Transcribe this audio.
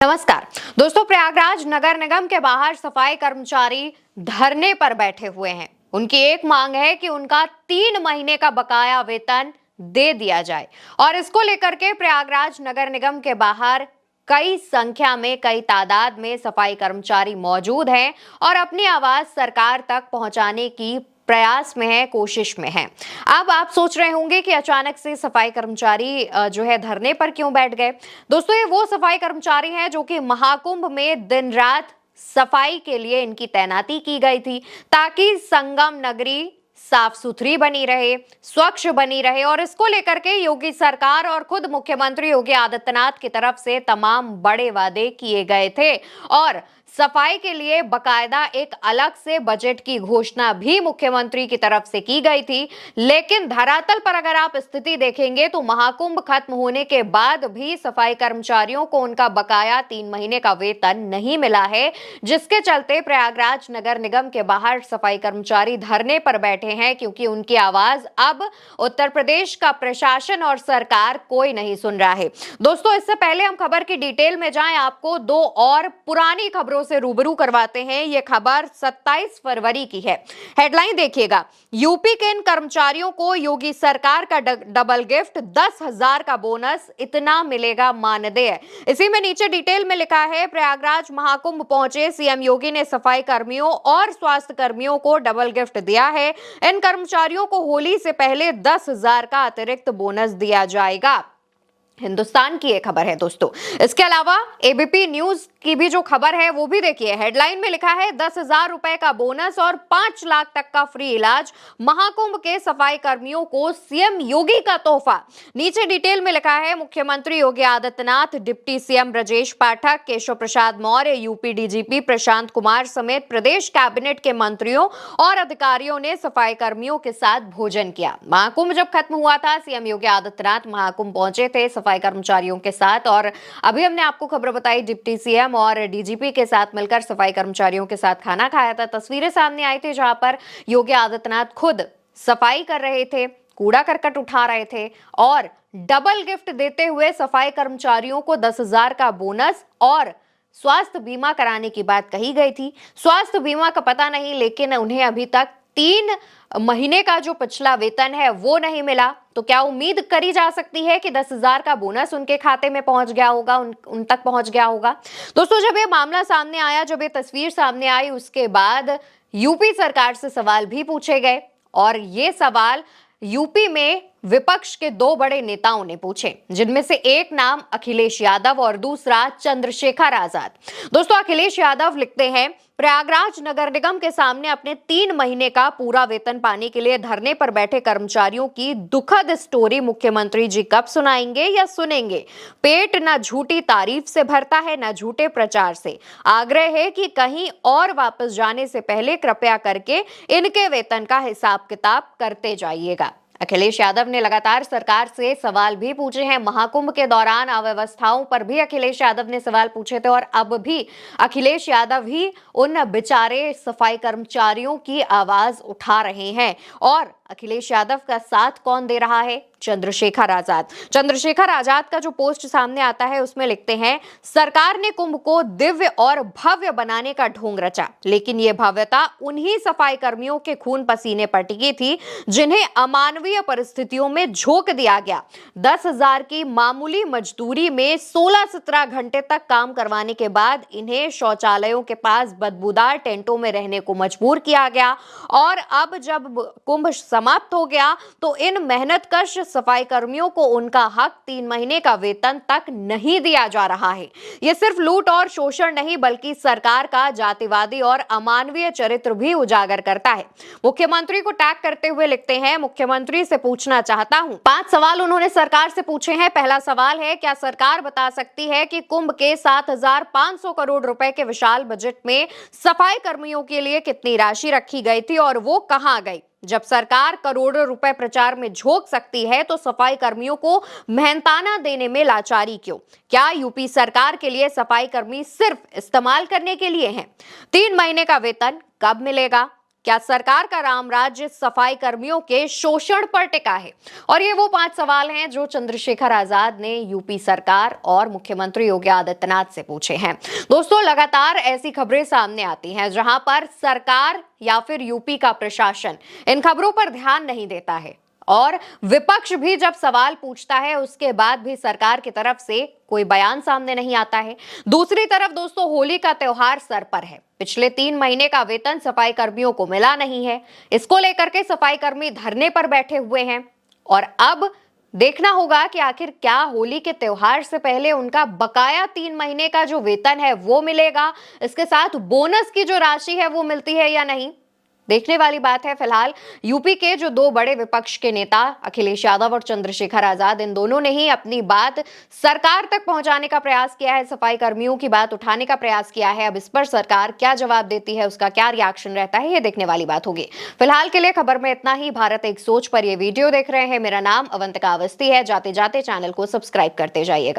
नमस्कार दोस्तों, प्रयागराज नगर निगम के बाहर सफाई कर्मचारी धरने पर बैठे हुए हैं। उनकी एक मांग है कि उनका 3 महीने का बकाया वेतन दे दिया जाए और इसको लेकर के प्रयागराज नगर निगम के बाहर कई संख्या में, कई तादाद में सफाई कर्मचारी मौजूद हैं और अपनी आवाज सरकार तक पहुंचाने की प्रयास में है, कोशिश में है। अब आप सोच रहे होंगे कि अचानक से सफाई कर्मचारी जो है धरने पर क्यों बैठ गए। दोस्तों, ये वो सफाई कर्मचारी हैं जो कि महाकुंभ में दिन रात सफाई के लिए इनकी तैनाती की गई थी, ताकि संगम नगरी साफ सुथरी बनी रहे, स्वच्छ बनी रहे। और इसको लेकर के योगी सरकार और खुद मुख्यमंत्री योगी आदित्यनाथ की तरफ से तमाम बड़े वादे किए गए थे और सफाई के लिए बकायदा एक अलग से बजट की घोषणा भी मुख्यमंत्री की तरफ से की गई थी। लेकिन धरातल पर अगर आप स्थिति देखेंगे तो महाकुंभ खत्म होने के बाद भी सफाई कर्मचारियों को उनका बकाया 3 महीने का वेतन नहीं मिला है, जिसके चलते प्रयागराज नगर निगम के बाहर सफाई कर्मचारी धरने पर बैठे हैं, क्योंकि उनकी आवाज अब उत्तर प्रदेश का प्रशासन और सरकार कोई नहीं सुन रहा है। दोस्तों, इससे पहले हम खबर की डिटेल में जाएं, आपको दो और पुरानी खबरों से रूबरू करवाते हैं। यह खबर 27 फरवरी की है। हेडलाइन देखिएगा, यूपी के इन कर्मचारियों को योगी सरकार का डबल गिफ्ट, 10,000 का बोनस, इतना मिलेगा मानदेय। इसी में नीचे डिटेल में लिखा है, प्रयागराज महाकुंभ पहुंचे सीएम योगी ने सफाई कर्मियों और स्वास्थ्य कर्मियों को डबल गिफ्ट दिया है। इन कर्मचारियों को होली से पहले 10,000 का अतिरिक्त बोनस दिया जाएगा। हिंदुस्तान की एक खबर है दोस्तों। इसके अलावा एबीपी न्यूज की भी जो खबर है वो भी देखिए। हेडलाइन में लिखा है, 10,000 रुपए का बोनस और 5 लाख तक का फ्री इलाज, महाकुंभ के सफाई कर्मियों को सीएम योगी का तोहफा। नीचे डिटेल में लिखा है, मुख्यमंत्री Yogi Adityanath, deputy CM Brajesh Pathak, Keshav Prasad Maurya, UP DGP Prashant Kumar समेत प्रदेश कैबिनेट के मंत्रियों और अधिकारियों ने सफाई कर्मियों के साथ भोजन किया। महाकुंभ जब खत्म हुआ था, सीएम योगी आदित्यनाथ महाकुंभ पहुंचे थे सफाई कर्मचारियों के साथ और अभी हमने आपको खबर बताई, डिप्टी सीएम और डीजीपी के साथ मिलकर सफाई कर्मचारियों के साथ खाना खाया था। तस्वीरें सामने आई थी जहां पर योगी आदित्यनाथ खुद सफाई कर रहे थे, कूड़ा करकट उठा रहे थे और डबल गिफ्ट देते हुए सफाई कर्मचारियों को 10,000 का बोनस और स्वास्थ्य बीमा कराने की बात कही गई थी। स्वास्थ्य बीमा का पता नहीं, लेकिन उन्हें अभी तक 3 महीने का जो पिछला वेतन है वो नहीं मिला। तो क्या उम्मीद करी जा सकती है कि 10,000 का बोनस उनके खाते में पहुंच गया होगा, उन तक पहुंच गया होगा। दोस्तों, जब ये मामला सामने आया, जब ये तस्वीर सामने आई, उसके बाद यूपी सरकार से सवाल भी पूछे गए और ये सवाल यूपी में विपक्ष के 2 बड़े नेताओं ने पूछे, जिनमें से एक नाम अखिलेश यादव और दूसरा चंद्रशेखर आजाद। दोस्तों, अखिलेश यादव लिखते हैं, प्रयागराज नगर निगम के सामने अपने 3 महीने का पूरा वेतन पाने के लिए धरने पर बैठे कर्मचारियों की दुखद स्टोरी मुख्यमंत्री जी कब सुनाएंगे या सुनेंगे। पेट न झूठी तारीफ से भरता है, न झूठे प्रचार से। आग्रह है कि कहीं और वापस जाने से पहले कृपया करके इनके वेतन का हिसाब किताब करते जाइएगा। अखिलेश यादव ने लगातार सरकार से सवाल भी पूछे हैं। महाकुंभ के दौरान अव्यवस्थाओं पर भी अखिलेश यादव ने सवाल पूछे थे और अब भी अखिलेश यादव ही उन बेचारे सफाई कर्मचारियों की आवाज उठा रहे हैं। और अखिलेश यादव का साथ कौन दे रहा है? चंद्रशेखर आजाद। चंद्रशेखर आजाद का जो पोस्ट सामने आता है उसमें लिखते हैं, सरकार ने कुंभ को दिव्य और भव्य बनाने का ढोंग रचा, लेकिन यह भव्यता उन्हीं सफाई कर्मियों के खून पसीने पर टिकी थी जिन्हें अमानवीय परिस्थितियों में झोंक दिया गया। 10,000 की मामूली मजदूरी में 16-17 घंटे तक काम करवाने के बाद इन्हें शौचालयों के पास बदबूदार टेंटों में रहने को मजबूर किया गया और अब जब कुंभ समाप्त हो गया तो इन मेहनतकश सफाई कर्मियों को उनका हक 3 महीने का वेतन तक नहीं दिया जा रहा है। यह सिर्फ लूट और शोषण नहीं, बल्कि सरकार का जातिवादी और अमानवीय चरित्र भी उजागर करता है। मुख्यमंत्री को टैग करते हुए लिखते हैं, मुख्यमंत्री से पूछना चाहता हूं। 5 सवाल उन्होंने सरकार से पूछे हैं। पहला सवाल है, क्या सरकार बता सकती है कि कुंभ के 7,500 करोड़ रुपए के विशाल बजट में सफाई कर्मियों के लिए कितनी राशि रखी गई थी और वो कहां गई? जब सरकार करोड़ों रुपए प्रचार में झोंक सकती है तो सफाई कर्मियों को मेहनताना देने में लाचारी क्यों? क्या यूपी सरकार के लिए सफाई कर्मी सिर्फ इस्तेमाल करने के लिए हैं? 3 महीने का वेतन कब मिलेगा? क्या सरकार का राम राज्य सफाई कर्मियों के शोषण पर टिका है? और ये वो 5 सवाल हैं जो चंद्रशेखर आजाद ने यूपी सरकार और मुख्यमंत्री योगी आदित्यनाथ से पूछे हैं। दोस्तों, लगातार ऐसी खबरें सामने आती हैं जहां पर सरकार या फिर यूपी का प्रशासन इन खबरों पर ध्यान नहीं देता है और विपक्ष भी जब सवाल पूछता है उसके बाद भी सरकार की तरफ से कोई बयान सामने नहीं आता है। दूसरी तरफ दोस्तों, होली का त्योहार सर पर है। पिछले 3 महीने का वेतन सफाई कर्मियों को मिला नहीं है। इसको लेकर के सफाई कर्मी धरने पर बैठे हुए हैं और अब देखना होगा कि आखिर क्या होली के त्योहार से पहले उनका बकाया 3 महीने का जो वेतन है वो मिलेगा, इसके साथ बोनस की जो राशि है वो मिलती है या नहीं, देखने वाली बात है। फिलहाल यूपी के जो 2 बड़े विपक्ष के नेता अखिलेश यादव और चंद्रशेखर आजाद, इन दोनों ने ही अपनी बात सरकार तक पहुंचाने का प्रयास किया है, सफाई कर्मियों की बात उठाने का प्रयास किया है। अब इस पर सरकार क्या जवाब देती है, उसका क्या रिएक्शन रहता है, ये देखने वाली बात होगी। फिलहाल के लिए खबर में इतना ही। भारत एक सोच पर ये वीडियो देख रहे हैं। मेरा नाम अवंतिका अवस्थी है। जाते जाते चैनल को सब्सक्राइब करते जाइएगा।